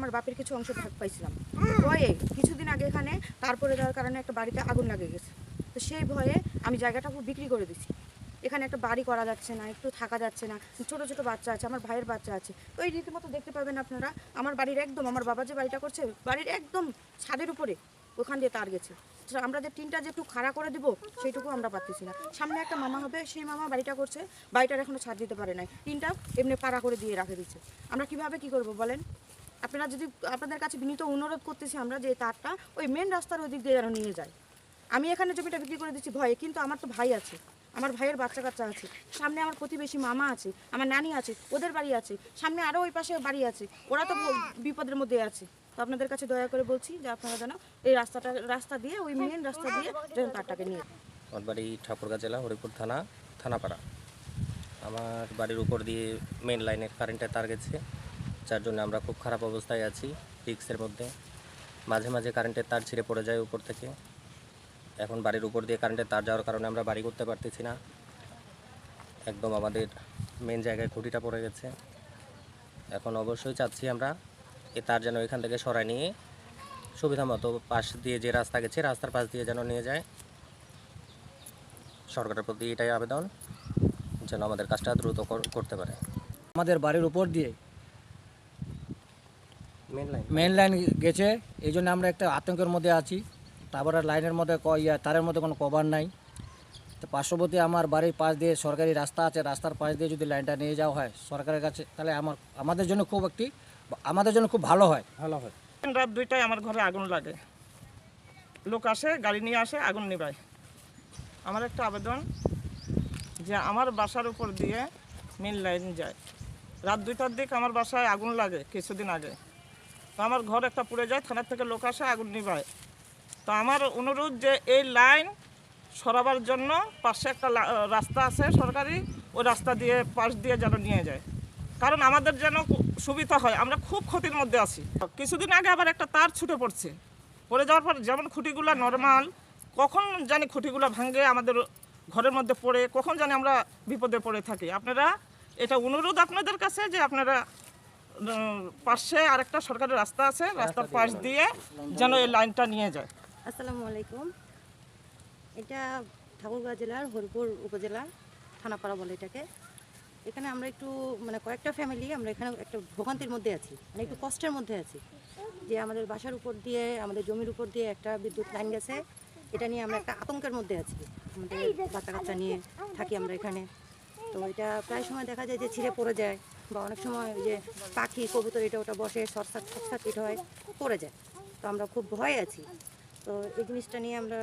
আমার বাপের কিছু অংশ ভাগ পাইছিলাম। ভয়ে কিছুদিন আগে এখানে তারপরে দেওয়ার কারণে একটা বাড়িতে আগুন লাগে গেছে। তো সেই ভয়ে আমি জায়গাটা বিক্রি করে দিছি। এখানে একটা বাড়ি করা যাচ্ছে না, একটু থাকা যাচ্ছে না, ছোট ছোট বাচ্চা আছে, আমার ভাইয়ের বাচ্চা আছে। তো এই রীতিমতো দেখতে পাবেন আপনারা আমার বাড়ির একদম, আমার বাবা যে বাড়িটা করছে বাড়ির একদম ছাদের উপরে ওখান দিয়ে তার গেছে। তো আমরা যে টিনটা যে একটু খাড়া করে দিব সেইটুকু আমরা পাচ্ছি না। সামনে একটা মামা হবে, সেই মামা বাড়িটা করছে, বাড়িটার এখনো ছাদ দিতে পারে নাই, টিনটা এমনি পাড়া করে দিয়ে রাখে দিচ্ছে। আমরা কিভাবে কি করব বলেন? আপনারা যদি, আপনাদের কাছে বিনীত অনুরোধ করতেছি আমরা যে তারটা ওই মেন রাস্তার ওই দিক দিয়ে যেন নিয়ে যায়। আমি এখানে জমিটা বিক্রি করে দিচ্ছি ভয়ে, কিন্তু আমার তো ভাই আছে, আমার ভাইয়ের বাচ্চা কাচ্চা আছে, সামনে আমার প্রতিবেশী মামা আছে, আমার নানি আছে, ওদের বাড়ি আছে, সামনে আরও ওই পাশে বাড়ি আছে, ওরা তো বিপদের মধ্যে আছে। তো আপনাদের কাছে দয়া করে বলছি যে আপনারা যেন এই রাস্তা দিয়ে, ওই মেন রাস্তা দিয়ে যেন তারটাকে নিয়ে। আমার বাড়ি ঠাকুরগাঁ জেলা হরিপুর থানা, থানাপাড়া। আমার বাড়ির উপর দিয়ে মেন লাইনের কারেন্টের তার গেছে, যার জন্য আমরা খুব খারাপ অবস্থায় আছি, রিক্সের মধ্যে। মাঝে মাঝে কারেন্টের তার ছিঁড়ে পড়ে যায় উপর থেকে। এখন বাড়ির উপর দিয়ে কারেন্টের তার যাওয়ার কারণে আমরা বাড়ি করতে পারতেছি না। একদম আমাদের মেন জায়গায় খুঁটিটা পড়ে গেছে। এখন অবশ্যই চাচ্ছি আমরা এ তার যেন এখান থেকে সরাই নিয়ে সুবিধা মতো পাশ দিয়ে যে রাস্তা গেছে রাস্তার পাশ দিয়ে যেন নিয়ে যায়। সরকারের প্রতি এটাই আবেদন, যেন আমাদের কাজটা দ্রুত করতে পারে। আমাদের বাড়ির উপর দিয়ে মেন লাইন গেছে, এই জন্য আমরা একটা আতঙ্কের মধ্যে আছি। তারপরে লাইনের মধ্যে তারের মধ্যে কোনো কভার নাই। তো পার্শ্ববর্তী আমার বাড়ির পাশ দিয়ে সরকারি রাস্তা আছে, রাস্তার পাশ দিয়ে যদি লাইনটা নিয়ে যাওয়া হয় সরকারের কাছে, তাহলে আমাদের জন্য খুব ভালো হয়। রাত 2টায় আমার ঘরে আগুন লাগে, লোক আসে, গাড়ি নিয়ে আসে, আগুন নিভায়। আমার একটা আবেদন যে আমার বাসার উপর দিয়ে মেন লাইন যায়, রাত 2টার দিকে আমার বাসায় আগুন লাগে কিছুদিন আগে। তো আমার ঘর একটা পুড়ে যায়, থানার থেকে লোক আসে, আগুন নিভায়। তো আমার অনুরোধ যে এই লাইন সরাবার জন্য পাশে একটা রাস্তা আছে সরকারি, ওই রাস্তা দিয়ে পাশ দিয়ে যেন নিয়ে যায়, কারণ আমাদের যেন সুবিধা হয়। আমরা খুব ক্ষতির মধ্যে আছি। কিছুদিন আগে আবার একটা তার ছুটে পড়ে যাওয়ার পর যেমন খুঁটিগুলো নর্মাল, কখন জানি খুঁটিগুলো ভাঙে আমাদের ঘরের মধ্যে পড়ে, কখন জানি আমরা বিপদে পড়ে থাকি। আপনারা, এটা অনুরোধ আপনাদের কাছে যে আপনারা পাশে আরেকটা সরকারি রাস্তা আছে, রাস্তার পাশ দিয়ে যেন এই লাইনটা নিয়ে যায়। আসসালামু আলাইকুম। এটা ঠাকুরগাঁ জেলার হরিপুর উপজেলা, থানাপাড়া বলে এটাকে। এখানে আমরা একটু কয়েকটা ফ্যামিলি আমরা এখানে একটা ভোগান্তির মধ্যে আছি, একটু কষ্টের মধ্যে আছি। যে আমাদের বাসার উপর দিয়ে, আমাদের জমির উপর দিয়ে একটা বিদ্যুৎ লাইন গেছে, এটা নিয়ে আমরা একটা আতঙ্কের মধ্যে আছি। আমাদের বাচ্চা কাচ্চা নিয়ে থাকি আমরা এখানে। তো এটা প্রায় সময় দেখা যায় যে ছিঁড়ে পড়ে যায়, বা অনেক সময় যে পাখি কবুতর এটা ওটা বসে শর্টসার্কিট হয়, পড়ে যায়। তো আমরা খুব ভয়ে আছি। তো এই জিনিসটা নিয়ে আমরা